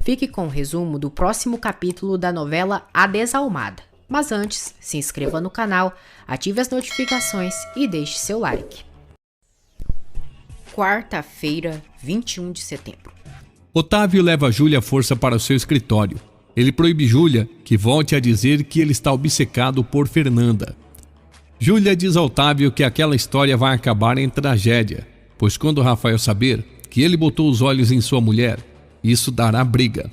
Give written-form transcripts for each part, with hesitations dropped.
Fique com o resumo do próximo capítulo da novela A Desalmada. Mas antes, se inscreva no canal, ative as notificações e deixe seu like. Quarta-feira, 21 de setembro. Otávio leva Júlia à força para o seu escritório. Ele proíbe Júlia que volte a dizer que ele está obcecado por Fernanda. Júlia diz a Otávio que aquela história vai acabar em tragédia, pois quando Rafael saber que ele botou os olhos em sua mulher, isso dará briga.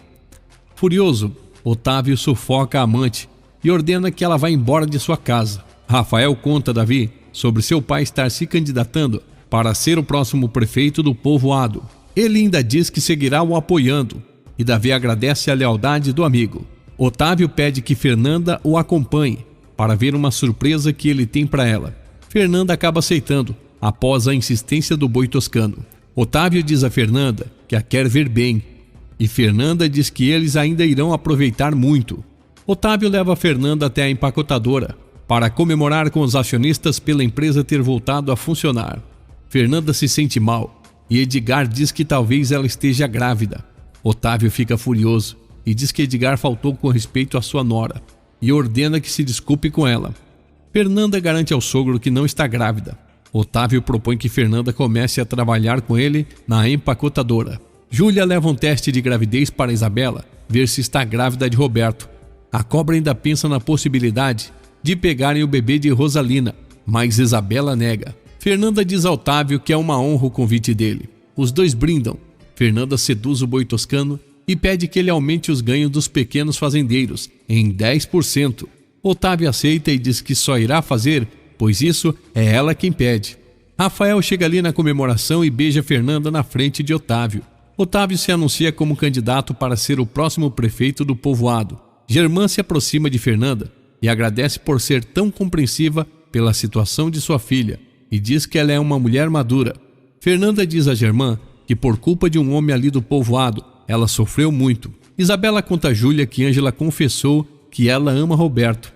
Furioso, Otávio sufoca a amante e ordena que ela vá embora de sua casa. Rafael conta a Davi sobre seu pai estar se candidatando para ser o próximo prefeito do povoado. Ele ainda diz que seguirá o apoiando, e Davi agradece a lealdade do amigo. Otávio pede que Fernanda o acompanhe para ver uma surpresa que ele tem para ela. Fernanda acaba aceitando, após a insistência do boi toscano. Otávio diz a Fernanda que a quer ver bem, e Fernanda diz que eles ainda irão aproveitar muito. Otávio leva a Fernanda até a empacotadora para comemorar com os acionistas pela empresa ter voltado a funcionar. Fernanda se sente mal e Edgar diz que talvez ela esteja grávida. Otávio fica furioso e diz que Edgar faltou com respeito à sua nora e ordena que se desculpe com ela. Fernanda garante ao sogro que não está grávida. Otávio propõe que Fernanda comece a trabalhar com ele na empacotadora. Júlia leva um teste de gravidez para Isabela ver se está grávida de Roberto. A cobra ainda pensa na possibilidade de pegarem o bebê de Rosalina, mas Isabela nega. Fernanda diz a Otávio que é uma honra o convite dele. Os dois brindam. Fernanda seduz o boi toscano e pede que ele aumente os ganhos dos pequenos fazendeiros em 10%. Otávio aceita e diz que só irá fazer, pois isso é ela quem pede. Rafael chega ali na comemoração e beija Fernanda na frente de Otávio. Otávio se anuncia como candidato para ser o próximo prefeito do povoado. Germã se aproxima de Fernanda e agradece por ser tão compreensiva pela situação de sua filha e diz que ela é uma mulher madura. Fernanda diz a Germã que por culpa de um homem ali do povoado, ela sofreu muito. Isabela conta a Júlia que Ângela confessou que ela ama Roberto.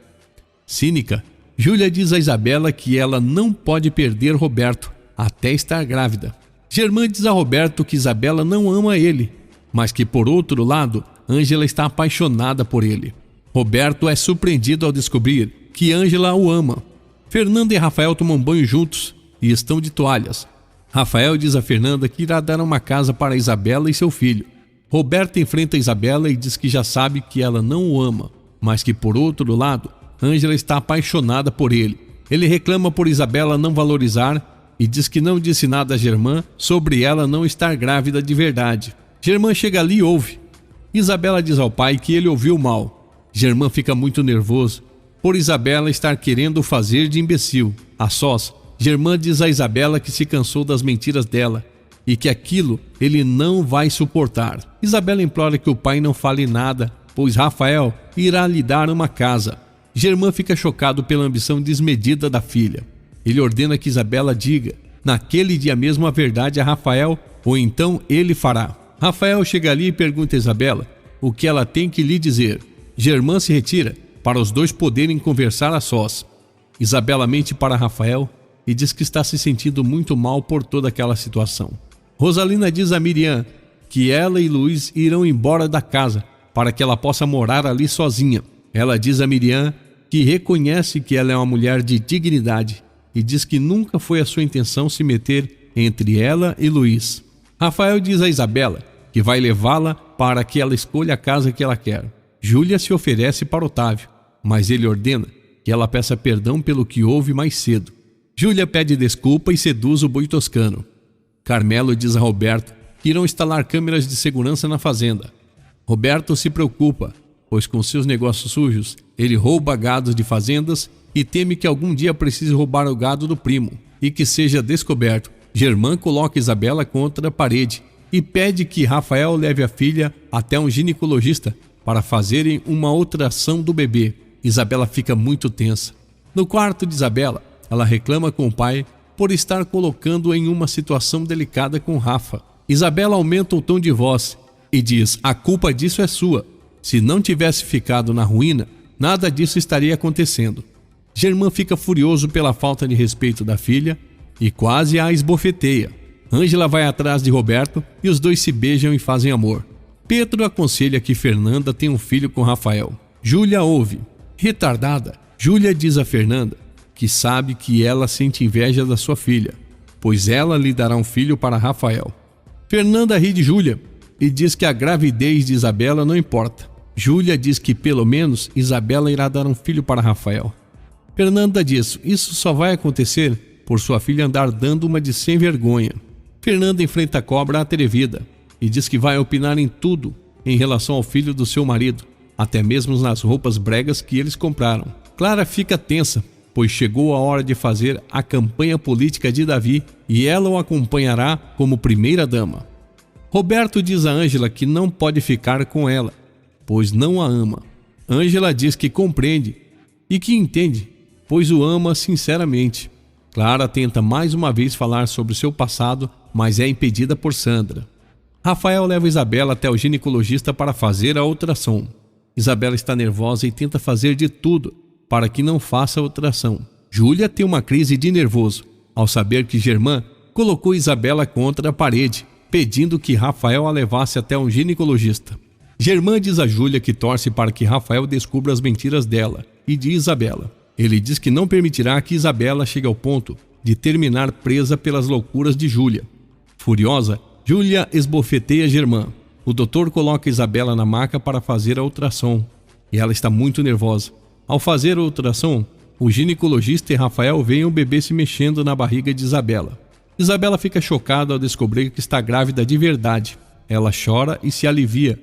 Cínica, Júlia diz a Isabela que ela não pode perder Roberto até estar grávida. Germã diz a Roberto que Isabela não ama ele, mas que por outro lado, Ângela está apaixonada por ele. Roberto é surpreendido ao descobrir que Ângela o ama. Fernanda e Rafael tomam banho juntos e estão de toalhas. Rafael diz a Fernanda que irá dar uma casa para Isabela e seu filho. Roberto enfrenta Isabela e diz que já sabe que ela não o ama, mas que por outro lado, Ângela está apaixonada por ele. Ele reclama por Isabela não valorizar e diz que não disse nada a Germã sobre ela não estar grávida de verdade. Germã chega ali e ouve. Isabela diz ao pai que ele ouviu mal. Germã fica muito nervoso por Isabela estar querendo fazer de imbecil. A sós, Germã diz a Isabela que se cansou das mentiras dela e que aquilo ele não vai suportar. Isabela implora que o pai não fale nada, pois Rafael irá lhe dar uma casa. Germã fica chocado pela ambição desmedida da filha. Ele ordena que Isabela diga, naquele dia mesmo, a verdade a Rafael, ou então ele fará. Rafael chega ali e pergunta a Isabela o que ela tem que lhe dizer. Germã se retira para os dois poderem conversar a sós. Isabela mente para Rafael e diz que está se sentindo muito mal por toda aquela situação. Rosalina diz a Miriam que ela e Luiz irão embora da casa para que ela possa morar ali sozinha. Ela diz a Miriam que reconhece que ela é uma mulher de dignidade e diz que nunca foi a sua intenção se meter entre ela e Luiz. Rafael diz a Isabela que vai levá-la para que ela escolha a casa que ela quer. Júlia se oferece para Otávio, mas ele ordena que ela peça perdão pelo que houve mais cedo. Júlia pede desculpa e seduz o boi toscano. Carmelo diz a Roberto que irão instalar câmeras de segurança na fazenda. Roberto se preocupa, pois com seus negócios sujos, ele rouba gados de fazendas e teme que algum dia precise roubar o gado do primo e que seja descoberto. Germã coloca Isabela contra a parede e pede que Rafael leve a filha até um ginecologista para fazerem uma ultrassom do bebê. Isabela fica muito tensa. No quarto de Isabela, ela reclama com o pai por estar colocando em uma situação delicada com Rafa. Isabela aumenta o tom de voz e diz: a culpa disso é sua. Se não tivesse ficado na ruína, nada disso estaria acontecendo. Germã fica furioso pela falta de respeito da filha e quase a esbofeteia. Ângela vai atrás de Roberto e os dois se beijam e fazem amor. Pedro aconselha que Fernanda tenha um filho com Rafael. Júlia ouve. Retardada, Júlia diz a Fernanda que sabe que ela sente inveja da sua filha, pois ela lhe dará um filho para Rafael. Fernanda ri de Júlia e diz que a gravidez de Isabela não importa. Júlia diz que pelo menos Isabela irá dar um filho para Rafael. Fernanda diz: isso só vai acontecer por sua filha andar dando uma de sem vergonha. Fernanda enfrenta a cobra atrevida e diz que vai opinar em tudo em relação ao filho do seu marido, até mesmo nas roupas bregas que eles compraram. Clara fica tensa, pois chegou a hora de fazer a campanha política de Davi e ela o acompanhará como primeira-dama. Roberto diz a Ângela que não pode ficar com ela, pois não a ama. Ângela diz que compreende e que entende, pois o ama sinceramente. Clara tenta mais uma vez falar sobre seu passado, mas é impedida por Sandra. Rafael leva Isabela até o ginecologista para fazer a ultrassom. Isabela está nervosa e tenta fazer de tudo para que não faça a ultrassom. Júlia tem uma crise de nervoso ao saber que Germán colocou Isabela contra a parede, pedindo que Rafael a levasse até um ginecologista. Germán diz a Júlia que torce para que Rafael descubra as mentiras dela e de Isabela. Ele diz que não permitirá que Isabela chegue ao ponto de terminar presa pelas loucuras de Júlia. Furiosa, Júlia esbofeteia Germán. O doutor coloca Isabela na maca para fazer a ultrassom e ela está muito nervosa. Ao fazer a ultrassom, o ginecologista e Rafael veem o bebê se mexendo na barriga de Isabela. Isabela fica chocada ao descobrir que está grávida de verdade. Ela chora e se alivia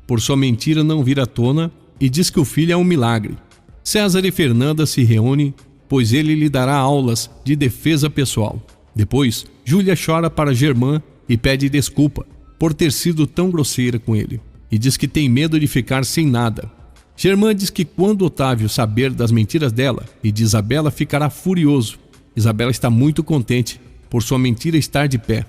por sua mentira não vir à tona e diz que o filho é um milagre. César e Fernanda se reúnem, pois ele lhe dará aulas de defesa pessoal. Depois, Júlia chora para Germán e pede desculpa por ter sido tão grosseira com ele, e diz que tem medo de ficar sem nada. Germán diz que quando Otávio saber das mentiras dela e de Isabela, ficará furioso. Isabela está muito contente por sua mentira estar de pé.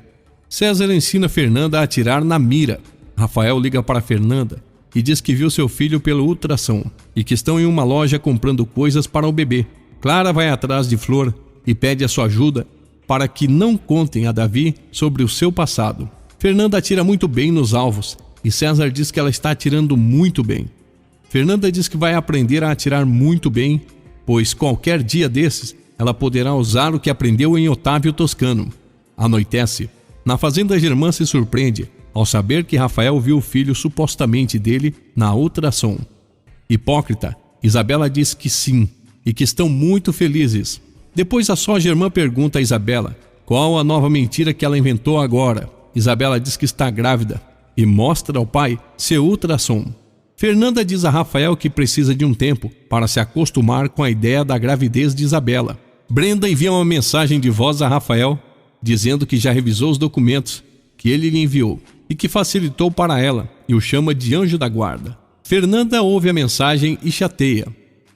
César ensina Fernanda a atirar na mira. Rafael liga para Fernanda e diz que viu seu filho pelo ultrassom e que estão em uma loja comprando coisas para o bebê. Clara vai atrás de Flor e pede a sua ajuda para que não contem a Davi sobre o seu passado. Fernanda atira muito bem nos alvos e César diz que ela está atirando muito bem. Fernanda diz que vai aprender a atirar muito bem, pois qualquer dia desses ela poderá usar o que aprendeu em Otávio Toscano. Anoitece. Na fazenda, Germán se surpreende ao saber que Rafael viu o filho supostamente dele na ultrassom. Hipócrita, Isabela diz que sim e que estão muito felizes. Depois a só Germán pergunta a Isabela qual a nova mentira que ela inventou agora. Isabela diz que está grávida e mostra ao pai seu ultrassom. Fernanda diz a Rafael que precisa de um tempo para se acostumar com a ideia da gravidez de Isabela. Brenda envia uma mensagem de voz a Rafael, dizendo que já revisou os documentos que ele lhe enviou e que facilitou para ela e o chama de anjo da guarda. Fernanda ouve a mensagem e chateia.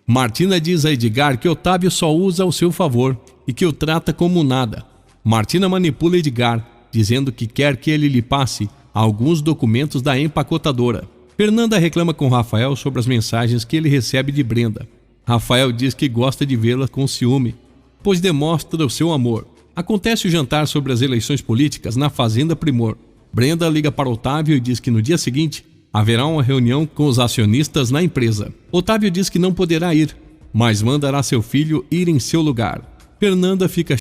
Martina diz a Edgar que Otávio só usa ao seu favor e que o trata como nada. Martina manipula Edgar, dizendo que quer que ele lhe passe alguns documentos da empacotadora. Fernanda reclama com Rafael sobre as mensagens que ele recebe de Brenda. Rafael diz que gosta de vê-la com ciúme, pois demonstra o seu amor. Acontece o jantar sobre as eleições políticas na Fazenda Primor. Brenda liga para Otávio e diz que no dia seguinte haverá uma reunião com os acionistas na empresa. Otávio diz que não poderá ir, mas mandará seu filho ir em seu lugar. Fernanda fica